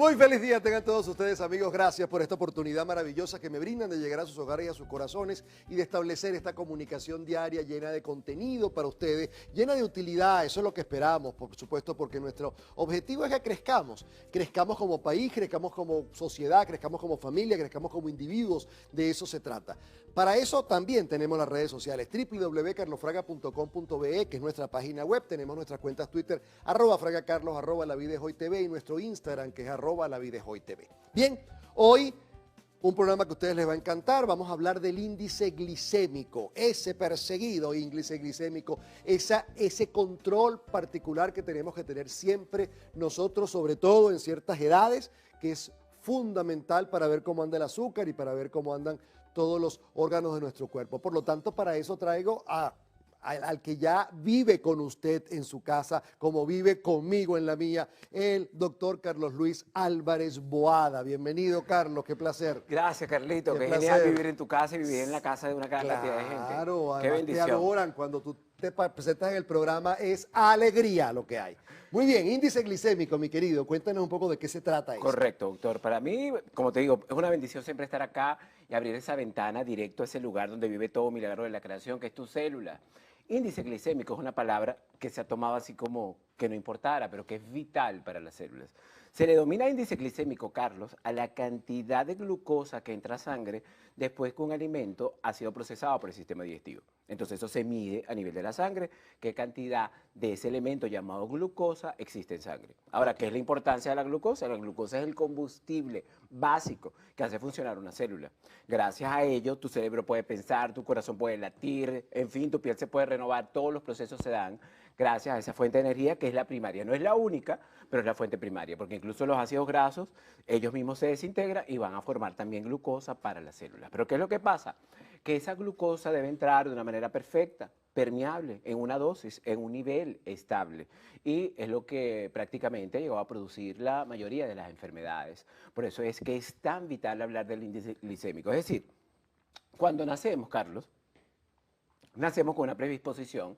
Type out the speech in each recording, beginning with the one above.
Muy feliz día tengan todos ustedes, amigos. Gracias por esta oportunidad maravillosa que me brindan de llegar a sus hogares y a sus corazones y de establecer esta comunicación diaria llena de contenido para ustedes, llena de utilidad. Eso es lo que esperamos, por supuesto, porque nuestro objetivo es que crezcamos. Crezcamos como país, crezcamos como sociedad, crezcamos como familia, crezcamos como individuos. De eso se trata. Para eso también tenemos las redes sociales, www.carlosfraga.com.be, que es nuestra página web. Tenemos nuestras cuentas Twitter, @fragacarlos, @lavidejoytv y nuestro Instagram, que es @lavidejoytv. Bien, hoy un programa que a ustedes les va a encantar. Vamos a hablar del índice glicémico, ese perseguido índice glicémico, ese control particular que tenemos que tener siempre nosotros, sobre todo en ciertas edades, que es fundamental para ver cómo anda el azúcar y para ver cómo andan todos los órganos de nuestro cuerpo. Por lo tanto, para eso traigo al que ya vive con usted en su casa, como vive conmigo en la mía, el doctor Carlos Luis Álvarez Boada. Bienvenido, Carlos, qué placer. Gracias, Carlito, qué placer. genial vivir en tu casa y vivir en la casa de una gran cantidad de gente. Claro, Qué además bendición. te adoran cuando tú te presentas en el programa, es alegría lo que hay. Muy bien, índice glicémico, mi querido, cuéntanos un poco de qué se trata esto. Correcto, doctor. Para mí, como te digo, es una bendición siempre estar acá y abrir esa ventana directo a ese lugar donde vive todo milagro de la creación, que es tu célula. Índice glicémico es una palabra que se ha tomado así como que no importara, pero que es vital para las células. Se le denomina índice glicémico, Carlos, a la cantidad de glucosa que entra a sangre después que un alimento ha sido procesado por el sistema digestivo. Entonces eso se mide a nivel de la sangre, qué cantidad de ese elemento llamado glucosa existe en sangre. Ahora, ¿qué es la importancia de la glucosa? La glucosa es el combustible básico que hace funcionar una célula. Gracias a ello, tu cerebro puede pensar, tu corazón puede latir, en fin, tu piel se puede renovar, todos los procesos se dan gracias a esa fuente de energía que es la primaria. No es la única, pero es la fuente primaria, porque incluso los ácidos grasos, ellos mismos se desintegran y van a formar también glucosa para las células. Pero ¿qué es lo que pasa? Que esa glucosa debe entrar de una manera perfecta, permeable, en una dosis, en un nivel estable. Y es lo que prácticamente llegó a producir la mayoría de las enfermedades. Por eso es que es tan vital hablar del índice glicémico. Es decir, cuando nacemos, Carlos, nacemos con una predisposición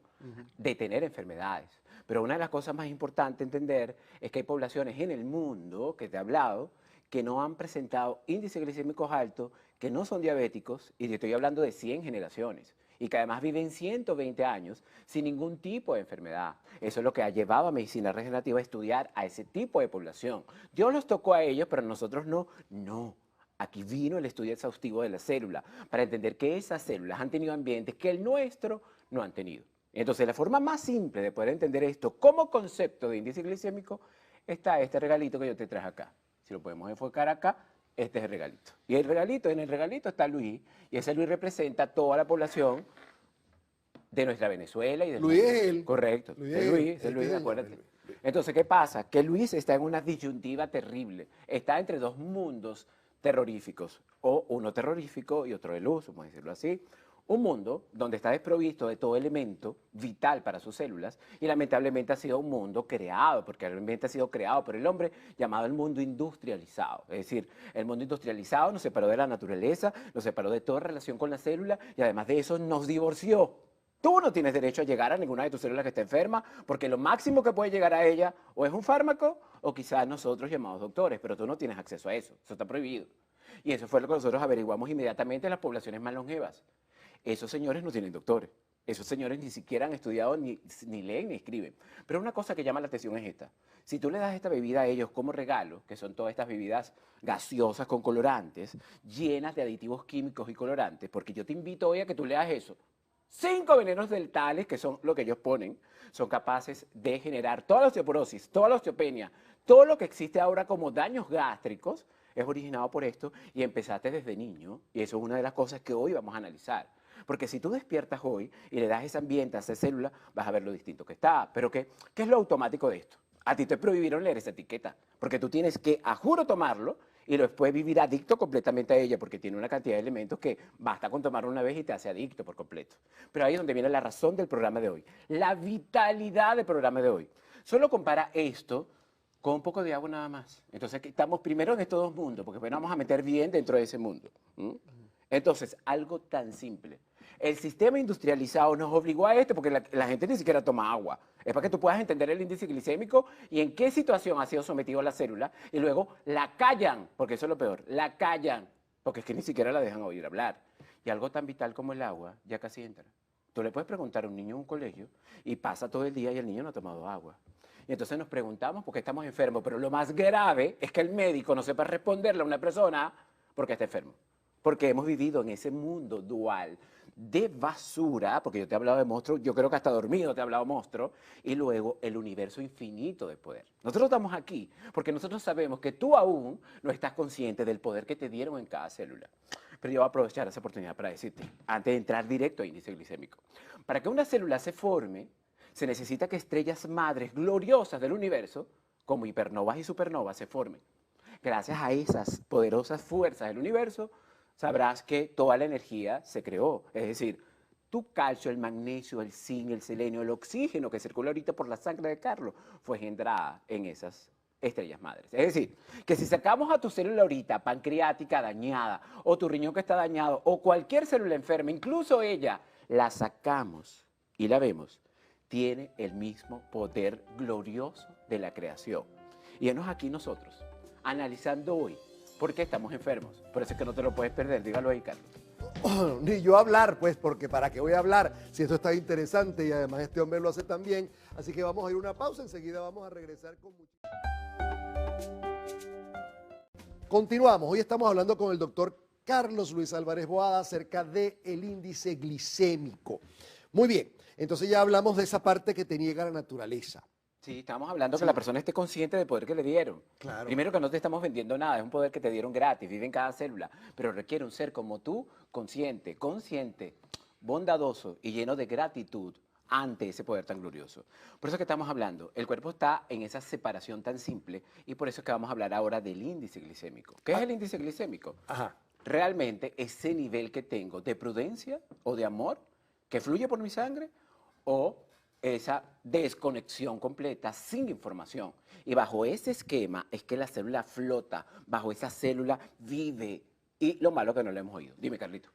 de tener enfermedades. Pero una de las cosas más importantes entender es que hay poblaciones en el mundo, que te he hablado, que no han presentado índices glicémicos altos, que no son diabéticos, y te estoy hablando de 100 generaciones, y que además viven 120 años sin ningún tipo de enfermedad. Eso es lo que ha llevado a medicina regenerativa a estudiar a ese tipo de población. Dios los tocó a ellos, pero nosotros no. No. Aquí vino el estudio exhaustivo de la célula para entender que esas células han tenido ambientes que el nuestro no han tenido. Entonces, la forma más simple de poder entender esto como concepto de índice glicémico está este regalito que yo te traje acá. Si lo podemos enfocar acá, este es el regalito. Y el regalito, en el regalito está Luis, y ese Luis representa a toda la población de nuestra Venezuela y del Luis mundo. es él. Correcto. Luis Es es Luis, él. es Luis, Señor, acuérdate. Luis. Entonces, ¿qué pasa? Que Luis está en una disyuntiva terrible. Está entre dos mundos terroríficos, o uno terrorífico y otro de luz, vamos a decirlo así. Un mundo donde está desprovisto de todo elemento vital para sus células y lamentablemente ha sido un mundo creado, porque realmente ha sido creado por el hombre, llamado el mundo industrializado. Es decir, el mundo industrializado nos separó de la naturaleza, nos separó de toda relación con la célula y además de eso nos divorció. Tú no tienes derecho a llegar a ninguna de tus células que esté enferma, porque lo máximo que puede llegar a ella o es un fármaco o quizás nosotros llamados doctores, pero tú no tienes acceso a eso está prohibido. Y eso fue lo que nosotros averiguamos inmediatamente en las poblaciones más longevas. Esos señores no tienen doctores, esos señores ni siquiera han estudiado, ni leen, ni escriben. Pero una cosa que llama la atención es esta. Si tú le das esta bebida a ellos como regalo, que son todas estas bebidas gaseosas con colorantes, llenas de aditivos químicos y colorantes, porque yo te invito hoy a que tú leas eso, 5 venenos deltales, que son lo que ellos ponen, son capaces de generar toda la osteoporosis, toda la osteopenia, todo lo que existe ahora como daños gástricos, es originado por esto y empezaste desde niño, y eso es una de las cosas que hoy vamos a analizar. Porque si tú despiertas hoy y le das ese ambiente a esa célula, vas a ver lo distinto que está. Pero ¿qué es lo automático de esto? A ti te prohibieron leer esa etiqueta, porque tú tienes que, a juro, tomarlo y después vivir adicto completamente a ella, porque tiene una cantidad de elementos que basta con tomarlo una vez y te hace adicto por completo. Pero ahí es donde viene la razón del programa de hoy, la vitalidad del programa de hoy. Solo compara esto con un poco de agua nada más. Entonces estamos primero en estos dos mundos, porque bueno, vamos a meter bien dentro de ese mundo. Entonces, algo tan simple. El sistema industrializado nos obligó a esto porque la gente ni siquiera toma agua. Es para que tú puedas entender el índice glicémico y en qué situación ha sido sometido la célula y luego la callan, porque eso es lo peor, la callan, porque es que ni siquiera la dejan oír hablar. Y algo tan vital como el agua ya casi entra. Tú le puedes preguntar a un niño en un colegio y pasa todo el día y el niño no ha tomado agua. Y entonces nos preguntamos por qué estamos enfermos, pero lo más grave es que el médico no sepa responderle a una persona porque está enfermo. Porque hemos vivido en ese mundo dual de basura, porque yo te he hablado de monstruo, yo creo que hasta dormido te he hablado de monstruo, y luego el universo infinito de poder. Nosotros estamos aquí porque nosotros sabemos que tú aún no estás consciente del poder que te dieron en cada célula. Pero yo voy a aprovechar esa oportunidad para decirte, antes de entrar directo a índice glicémico, para que una célula se forme, se necesita que estrellas madres gloriosas del universo, como hipernovas y supernovas, se formen. Gracias a esas poderosas fuerzas del universo, sabrás que toda la energía se creó. Es decir, tu calcio, el magnesio, el zinc, el selenio, el oxígeno que circula ahorita por la sangre de Carlos, fue engendrada en esas estrellas madres. Es decir, que si sacamos a tu célula ahorita pancreática dañada, o tu riñón que está dañado, o cualquier célula enferma, incluso ella, la sacamos y la vemos, tiene el mismo poder glorioso de la creación. Y enos aquí nosotros, analizando hoy por qué estamos enfermos. Por eso es que no te lo puedes perder. Dígalo ahí, Carlos. Ni yo hablar, pues, porque ¿para qué voy a hablar si esto está interesante y además este hombre lo hace tan bien? Así que vamos a ir a una pausa, enseguida vamos a regresar con mucho. Continuamos, hoy estamos hablando con el doctor Carlos Luis Álvarez Boada acerca del índice glicémico. Muy bien, entonces ya hablamos de esa parte que te niega la naturaleza. Sí, estamos hablando que la persona esté consciente del poder que le dieron. Claro. Primero que no te estamos vendiendo nada, es un poder que te dieron gratis, vive en cada célula, pero requiere un ser como tú, consciente, bondadoso y lleno de gratitud ante ese poder tan glorioso. Por eso que estamos hablando, el cuerpo está en esa separación tan simple y por eso es que vamos a hablar ahora del índice glicémico. ¿Qué es el índice glicémico? Ajá. Realmente ese nivel que tengo de prudencia o de amor que fluye por mi sangre o esa desconexión completa sin información. Y bajo ese esquema es que la célula flota, bajo esa célula vive. Y lo malo que no lo hemos oído. Dime, Carlito.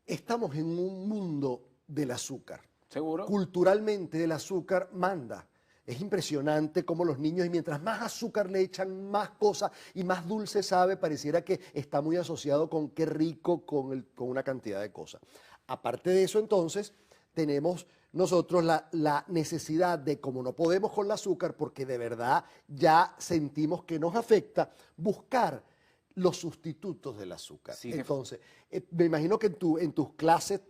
Estamos en un mundo del azúcar. ¿Seguro? Culturalmente el azúcar manda. Es impresionante cómo los niños, y mientras más azúcar le echan, más cosas y más dulce sabe, pareciera que está muy asociado con qué rico, con una cantidad de cosas. Aparte de eso, entonces, tenemos nosotros la necesidad de, como no podemos con el azúcar, porque de verdad ya sentimos que nos afecta, buscar los sustitutos del azúcar. Sí, entonces, me imagino que en tus clases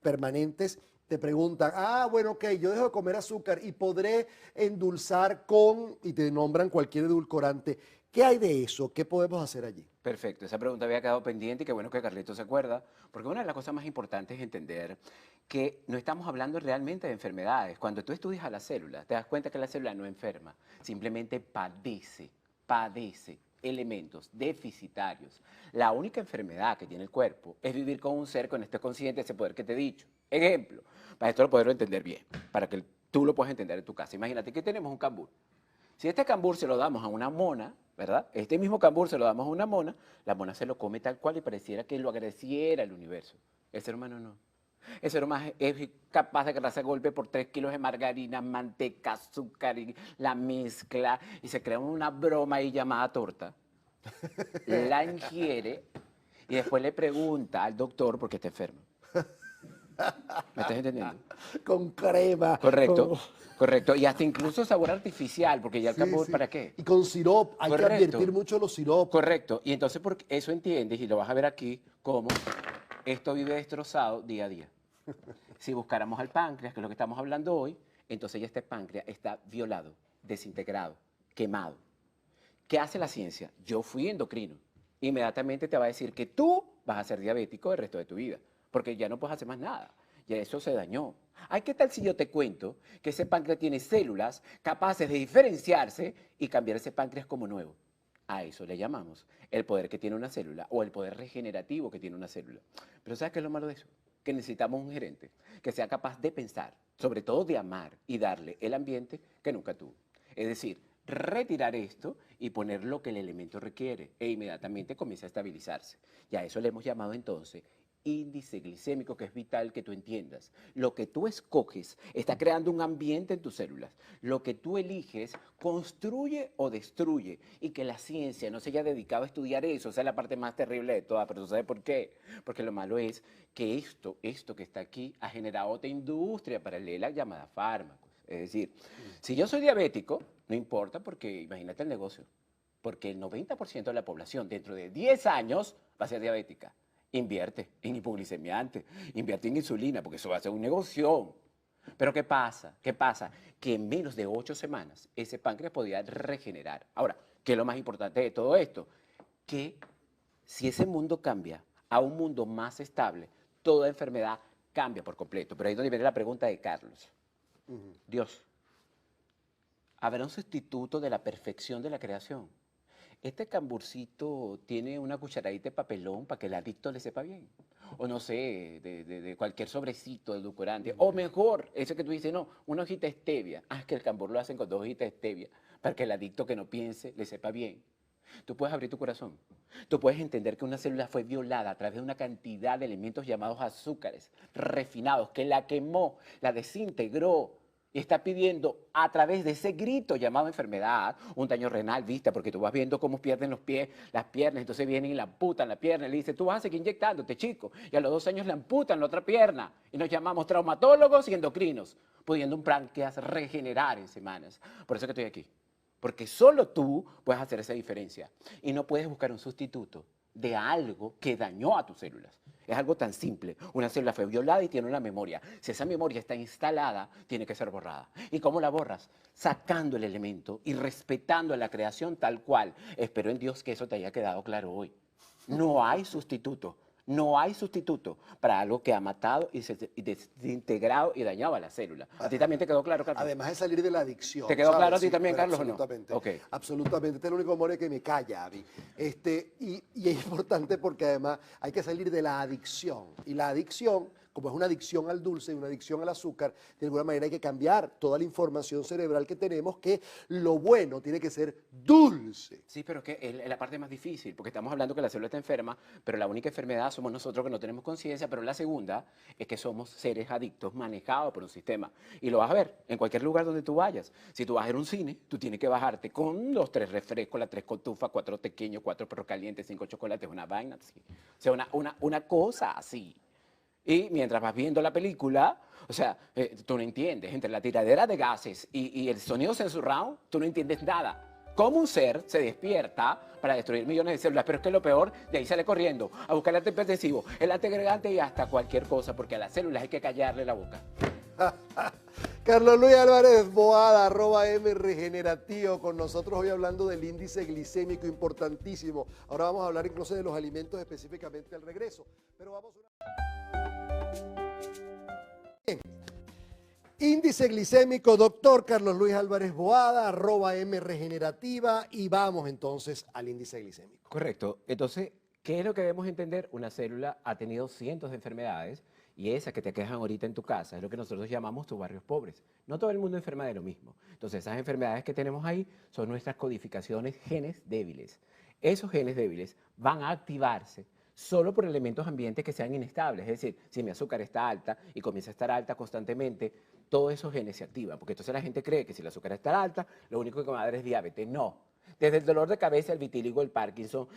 permanentes te preguntan, bueno, ok, yo dejo de comer azúcar y podré endulzar con, y te nombran cualquier edulcorante. ¿Qué hay de eso? ¿Qué podemos hacer allí? Perfecto, esa pregunta había quedado pendiente y qué bueno que Carlito se acuerda, porque una de las cosas más importantes es entender que no estamos hablando realmente de enfermedades. Cuando tú estudias a la célula, te das cuenta que la célula no enferma, simplemente padece elementos deficitarios. La única enfermedad que tiene el cuerpo es vivir con un ser con este consciente de ese poder que te he dicho. Ejemplo, para esto lo poderlo entender bien, para que tú lo puedas entender en tu casa. Imagínate que tenemos un cambur. Si este cambur se lo damos a una mona, ¿verdad? Este mismo cambur se lo damos a una mona, la mona se lo come tal cual y pareciera que lo agradeciera el universo. El ser humano no. El ser humano es capaz de agarrarse a golpe por 3 kilos de margarina, manteca, azúcar y la mezcla y se crea una broma ahí llamada torta. La ingiere y después le pregunta al doctor por qué está enfermo. ¿Me estás entendiendo? Con crema. Correcto, con- correcto. Y hasta incluso sabor artificial, porque ya el Sí, cambur, sí. ¿para qué? Y con sirop, hay que Correcto. advertir mucho los siropes. Correcto. Y entonces porque eso entiendes y lo vas a ver aquí cómo esto vive destrozado día a día. Si buscáramos al páncreas, que es lo que estamos hablando hoy, entonces ya este páncreas está violado, desintegrado, quemado. ¿Qué hace la ciencia? Yo fui endocrino. Inmediatamente te va a decir que tú vas a ser diabético el resto de tu vida, porque ya no puedes hacer más nada. Ya eso se dañó. Ay, ¿qué tal si yo te cuento que ese páncreas tiene células capaces de diferenciarse y cambiar ese páncreas como nuevo? A eso le llamamos el poder que tiene una célula o el poder regenerativo que tiene una célula. Pero ¿sabes qué es lo malo de eso? Que necesitamos un gerente que sea capaz de pensar, sobre todo de amar y darle el ambiente que nunca tuvo. Es decir, retirar esto y poner lo que el elemento requiere e inmediatamente comienza a estabilizarse. Y a eso le hemos llamado entonces índice glicémico, que es vital que tú entiendas. Lo que tú escoges está creando un ambiente en tus células. Lo que tú eliges construye o destruye. Y que la ciencia no se haya dedicado a estudiar eso, esa es la parte más terrible de todas. Pero ¿tú sabes por qué? Porque lo malo es que esto que está aquí ha generado otra industria paralela llamada fármacos. Es decir, si yo soy diabético, no importa porque imagínate el negocio. Porque el 90% de la población dentro de 10 años va a ser diabética. Invierte en hipoglicemiante, invierte en insulina, porque eso va a ser un negocio. Pero ¿qué pasa? ¿Qué pasa? Que en menos de 8 semanas ese páncreas podía regenerar. Ahora, ¿qué es lo más importante de todo esto? Que si ese mundo cambia a un mundo más estable, toda enfermedad cambia por completo. Pero ahí es donde viene la pregunta de Carlos. Dios, ¿habrá un sustituto de la perfección de la creación? Este camburcito tiene una cucharadita de papelón para que el adicto le sepa bien. O no sé, de cualquier sobrecito de edulcorante. O mejor, eso que tú dices, no, una hojita de stevia. Ah, es que el cambur lo hacen con 2 hojitas de stevia para que el adicto que no piense le sepa bien. Tú puedes abrir tu corazón. Tú puedes entender que una célula fue violada a través de una cantidad de elementos llamados azúcares refinados, que la quemó, la desintegró, y está pidiendo a través de ese grito llamado enfermedad, un daño renal, ¿viste? Porque tú vas viendo cómo pierden los pies, las piernas, entonces vienen y le amputan la pierna y le dicen, tú vas a seguir inyectándote, chico. Y a los 2 años le amputan la otra pierna. Y nos llamamos traumatólogos y endocrinos, pudiendo un páncreas regenerar en semanas. Por eso que estoy aquí. Porque solo tú puedes hacer esa diferencia. Y no puedes buscar un sustituto de algo que dañó a tus células. Es algo tan simple. Una célula fue violada y tiene una memoria. Si esa memoria está instalada, tiene que ser borrada. ¿Y cómo la borras? Sacando el elemento y respetando a la creación tal cual. Espero en Dios que eso te haya quedado claro hoy. No hay sustituto. No hay sustituto para algo que ha matado y desintegrado y dañado a la célula. ¿A ti también te quedó claro, Carlos? Además de salir de la adicción. ¿Te quedó ¿sabes? claro a ti Sí, también, pero Carlos, o no? absolutamente. Ok. Absolutamente. Este es el único more que me calla, Avi. Y es importante porque además hay que salir de la adicción. Y la adicción, como es una adicción al dulce y una adicción al azúcar, de alguna manera hay que cambiar toda la información cerebral que tenemos, que lo bueno tiene que ser dulce. Sí, pero es que es la parte más difícil, porque estamos hablando que la célula está enferma, pero la única enfermedad somos nosotros que no tenemos conciencia, pero la segunda es que somos seres adictos manejados por un sistema. Y lo vas a ver en cualquier lugar donde tú vayas. Si tú vas a ir a un cine, tú tienes que bajarte con los 3 refrescos, las 3 cotufas, 4 tequeños, 4 perros calientes, 5 chocolates, una vaina así. O sea, una cosa así. Y mientras vas viendo la película, o sea, tú no entiendes, entre la tiradera de gases y el sonido censurado, tú no entiendes nada. Cómo un ser se despierta para destruir millones de células, pero es que lo peor, de ahí sale corriendo a buscar el antihipertensivo, el antiagregante y hasta cualquier cosa, porque a las células hay que callarle la boca. Carlos Luis Álvarez Boada, @ Regenerativo, con nosotros hoy hablando del índice glicémico importantísimo. Ahora vamos a hablar incluso de los alimentos específicamente al regreso. Pero vamos Bien. Índice glicémico, doctor Carlos Luis Álvarez Boada, @ Regenerativa, y vamos entonces al índice glicémico. Correcto. Entonces, ¿qué es lo que debemos entender? Una célula ha tenido cientos de enfermedades y esas que te quejan ahorita en tu casa es lo que nosotros llamamos tus barrios pobres. No todo el mundo enferma de lo mismo. Entonces, esas enfermedades que tenemos ahí son nuestras codificaciones genes débiles. Esos genes débiles van a activarse solo por elementos ambientes que sean inestables. Es decir, si mi azúcar está alta y comienza a estar alta constantemente, todos esos genes se activan. Porque entonces la gente cree que si el azúcar está alta, lo único que va a dar es diabetes. No. Desde el dolor de cabeza, el vitíligo, el Parkinson,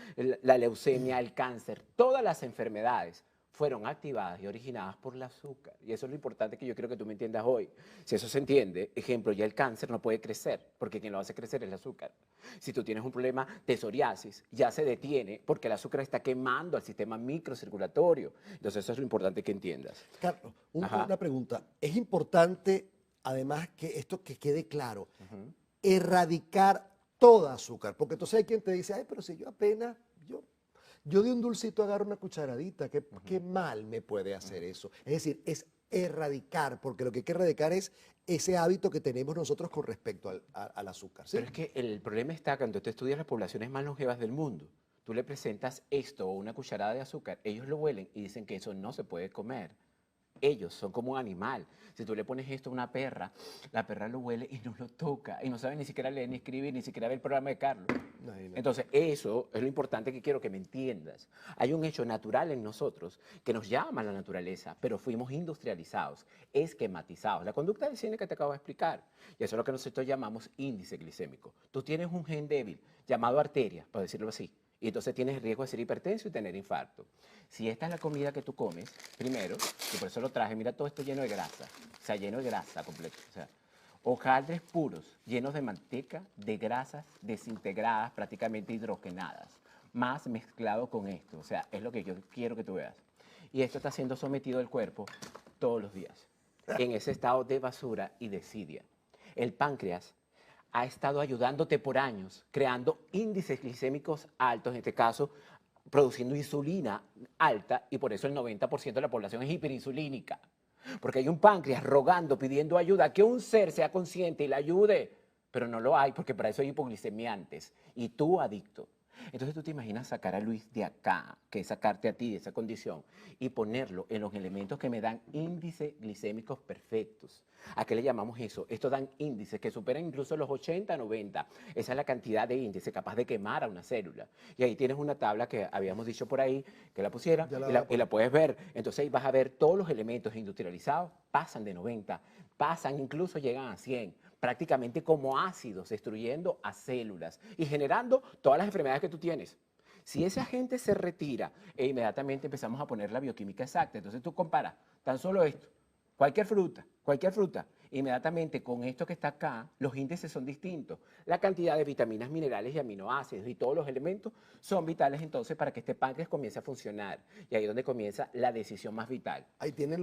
la leucemia, el cáncer, todas las enfermedades fueron activadas y originadas por el azúcar. Y eso es lo importante que yo quiero que tú me entiendas hoy. Si eso se entiende, ejemplo, ya el cáncer no puede crecer, porque quien lo hace crecer es el azúcar. Si tú tienes un problema de psoriasis, ya se detiene porque el azúcar está quemando al sistema microcirculatorio. Entonces eso es lo importante que entiendas. Carlos, una pregunta. Es importante, además, que esto que quede claro, erradicar toda azúcar, porque entonces hay quien te dice, ay, pero si yo apenas, yo de un dulcito agarro una cucharadita, ¿qué mal me puede hacer eso? Es decir, es erradicar, porque lo que hay que erradicar es ese hábito que tenemos nosotros con respecto al azúcar, ¿sí? Pero es que el problema está cuando tú estudias las poblaciones más longevas del mundo. Tú le presentas esto o una cucharada de azúcar, ellos lo huelen y dicen que eso no se puede comer. Ellos son como un animal. Si tú le pones esto a una perra, la perra lo huele y no lo toca. Y no sabe ni siquiera leer ni escribir, ni siquiera ver el programa de Carlos. Imagínate. Entonces, eso es lo importante que quiero que me entiendas. Hay un hecho natural en nosotros que nos llama la naturaleza, pero fuimos industrializados, esquematizados. La conducta del cine que te acabo de explicar. Y eso es lo que nosotros llamamos índice glicémico. Tú tienes un gen débil llamado arteria, por decirlo así. Y entonces tienes el riesgo de ser hipertenso y tener infarto. Si esta es la comida que tú comes, primero, y por eso lo traje, mira todo esto lleno de grasa, o sea, lleno de grasa completo. O sea, hojaldres puros, llenos de manteca, de grasas desintegradas, prácticamente hidrogenadas, más mezclado con esto. O sea, es lo que yo quiero que tú veas. Y esto está siendo sometido al cuerpo todos los días, en ese estado de basura y desidia. El páncreas ha estado ayudándote por años, creando índices glicémicos altos, en este caso, produciendo insulina alta, y por eso el 90% de la población es hiperinsulínica. Porque hay un páncreas rogando, pidiendo ayuda, que un ser sea consciente y le ayude, pero no lo hay porque para eso hay hipoglicemiantes y tú adicto. Entonces tú te imaginas sacar a Luis de acá, que es sacarte a ti de esa condición, y ponerlo en los elementos que me dan índices glicémicos perfectos. ¿A qué le llamamos eso? Estos dan índices que superan incluso los 80, 90. Esa es la cantidad de índice capaz de quemar a una célula. Y ahí tienes una tabla que habíamos dicho por ahí, que la pusiera, y la puedes ver. Entonces ahí vas a ver todos los elementos industrializados, pasan de 90, pasan, incluso llegan a 100, prácticamente como ácidos, destruyendo a células y generando todas las enfermedades que tú tienes. Si ese agente se retira, e inmediatamente empezamos a poner la bioquímica exacta. Entonces tú comparas tan solo esto, cualquier fruta, inmediatamente con esto que está acá, los índices son distintos. La cantidad de vitaminas, minerales y aminoácidos y todos los elementos son vitales entonces para que este páncreas comience a funcionar. Y ahí es donde comienza la decisión más vital. Ahí tienen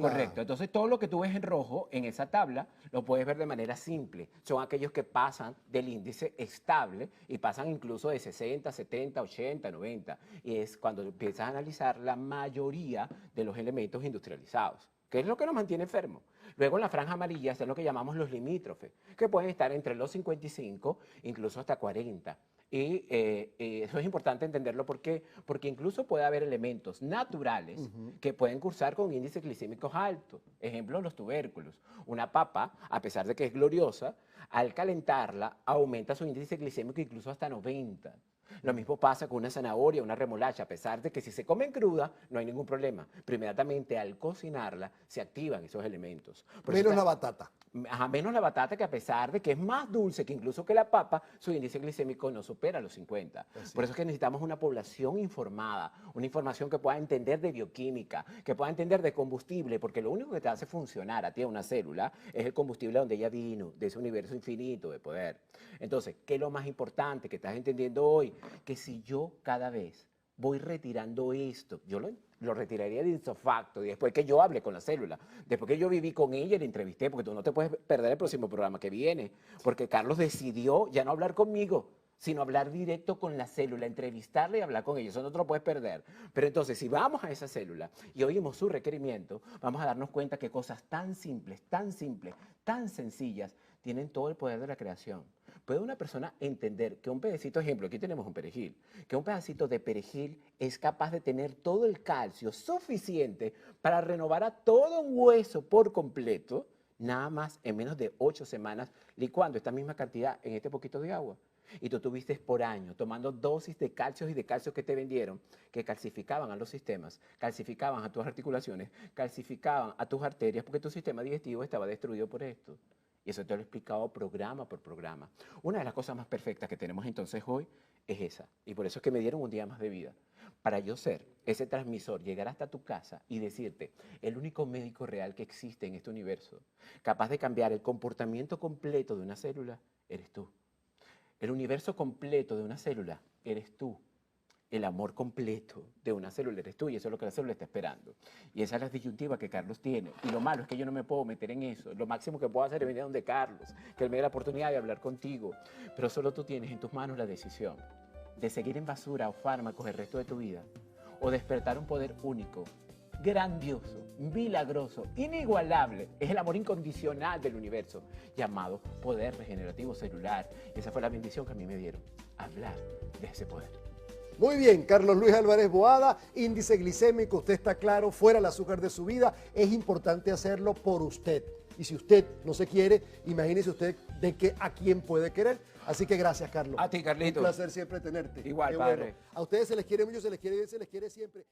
Correcto. Entonces todo lo que tú ves en rojo en esa tabla lo puedes ver de manera simple. Son aquellos que pasan del índice estable y pasan incluso de 60, 70, 80, 90. Y es cuando empiezas a analizar la mayoría de los elementos industrializados, que es lo que nos mantiene enfermos. Luego en la franja amarilla están lo que llamamos los limítrofes, que pueden estar entre los 55, incluso hasta 40. Y eso es importante entenderlo. ¿Por qué? Porque incluso puede haber elementos naturales que pueden cursar con índices glicémicos altos. Ejemplo, los tubérculos. Una papa, a pesar de que es gloriosa, al calentarla aumenta su índice glicémico incluso hasta 90. Lo mismo pasa con una zanahoria, una remolacha, a pesar de que si se comen cruda no hay ningún problema. Pero inmediatamente al cocinarla se activan esos elementos. Menos la batata. Ajá, menos la batata, que a pesar de que es más dulce que incluso que la papa, su índice glicémico no supera los 50. Por eso es que necesitamos una población informada, una información que pueda entender de bioquímica, que pueda entender de combustible, porque lo único que te hace funcionar a ti, a una célula, es el combustible donde ella vino, de ese universo infinito de poder. Entonces, ¿qué es lo más importante que estás entendiendo hoy? Que si yo cada vez voy retirando esto, yo lo retiraría de isofacto, y después que yo hable con la célula, después que yo viví con ella y la entrevisté, porque tú no te puedes perder el próximo programa que viene, porque Carlos decidió ya no hablar conmigo, sino hablar directo con la célula, entrevistarla y hablar con ella. Eso no te lo puedes perder. Pero entonces, si vamos a esa célula y oímos su requerimiento, vamos a darnos cuenta que cosas tan simples, tan sencillas, tienen todo el poder de la creación. ¿Puede una persona entender que un pedacito, ejemplo, aquí tenemos un perejil, que un pedacito de perejil es capaz de tener todo el calcio suficiente para renovar a todo un hueso por completo, nada más en menos de 8 semanas, licuando esta misma cantidad en este poquito de agua? Y tú tuviste por año tomando dosis de calcios y de calcio que te vendieron, que calcificaban a los sistemas, calcificaban a tus articulaciones, calcificaban a tus arterias, porque tu sistema digestivo estaba destruido por esto. Y eso te lo he explicado programa por programa. Una de las cosas más perfectas que tenemos entonces hoy es esa. Y por eso es que me dieron un día más de vida. Para yo ser ese transmisor, llegar hasta tu casa y decirte, el único médico real que existe en este universo, capaz de cambiar el comportamiento completo de una célula, eres tú. El universo completo de una célula, eres tú. El amor completo de una célula eres tú, y eso es lo que la célula está esperando. Y esa es la disyuntiva que Carlos tiene. Y lo malo es que yo no me puedo meter en eso. Lo máximo que puedo hacer es venir a donde Carlos, que él me dé la oportunidad de hablar contigo. Pero solo tú tienes en tus manos la decisión de seguir en basura o fármacos el resto de tu vida, o despertar un poder único, grandioso, milagroso, inigualable. Es el amor incondicional del universo, llamado poder regenerativo celular. Y esa fue la bendición que a mí me dieron, hablar de ese poder. Muy bien, Carlos Luis Álvarez Boada, índice glicémico, usted está claro, fuera el azúcar de su vida, es importante hacerlo por usted. Y si usted no se quiere, imagínese usted a quién puede querer. Así que gracias, Carlos. A ti, Carlito. Un placer siempre tenerte. Igual, Qué padre. bueno. A ustedes se les quiere mucho, se les quiere bien, se les quiere siempre.